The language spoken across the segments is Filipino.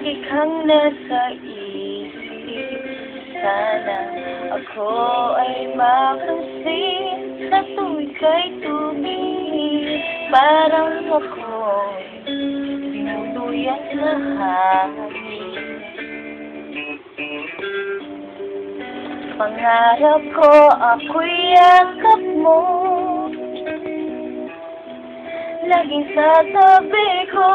Lagi kang nasa isip. Sana ako ay mapansin sa tuwing kay tumingin. Parang ako dinuduyat sa hangin. Pangarap ko ako'y yakap mo, laging sa tabi ko.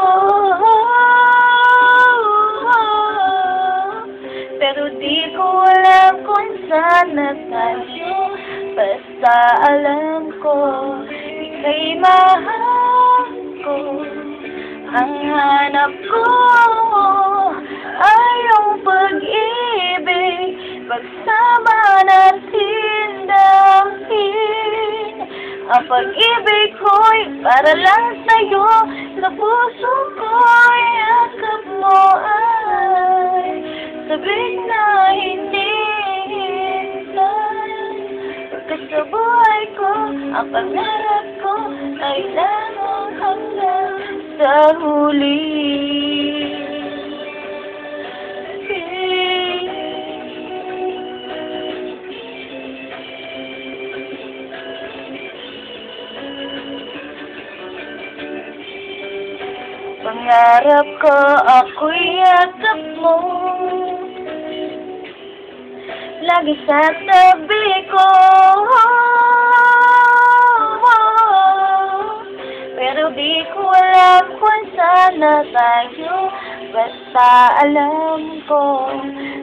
Pero di ko alam kung saan na tayo. Basta alam ko ika'y mahal ko. Ang hanap ko ay yung pag-ibig, pagsama natin dahil ang pag-ibig ko'y para lang sa'yo. Sa puso ko'y yakap mo ay sabik na hindi hintay. Pagkat sa buhay ko, ang pangarap ko ay lamang hanggang sa huli. Pangarap ko ako'y yakap mo, lagi sa tabi ko. Pero di ko alam kung saan na tayo. Basta alam ko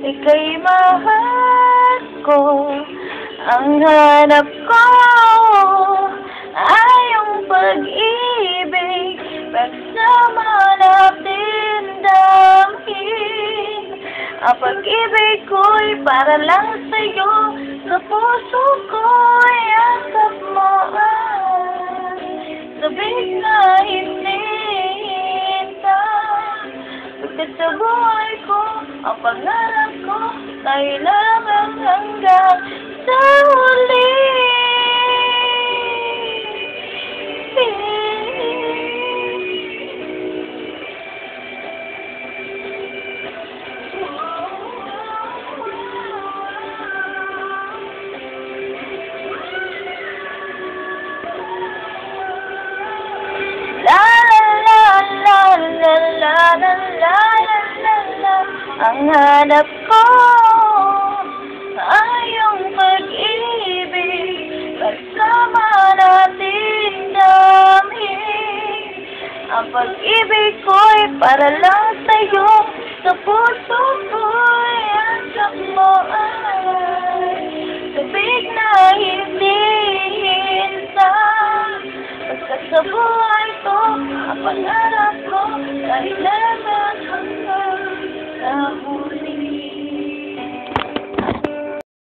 ika'y mahal ko. Ang hanap ko ay yung pag-ibig, pagsama natin dahil ang pag-ibig ko'y para lang sa'yo. Sa puso ko'y yakap mo ay sabik na hindi hintay. Pagkat sa buhay ko, ang pangarap ko ay lamang hanggang sa huli. La la la la la la la la la la. Ang hanap ko ay yung pag-ibig, pagsama natin dahil ang pag-ibig ko'y para lang sa'yo. Sa puso ko'y yakap mo ay sabik na hindi hintay. Pagkat sa buhay ko, ang pangarap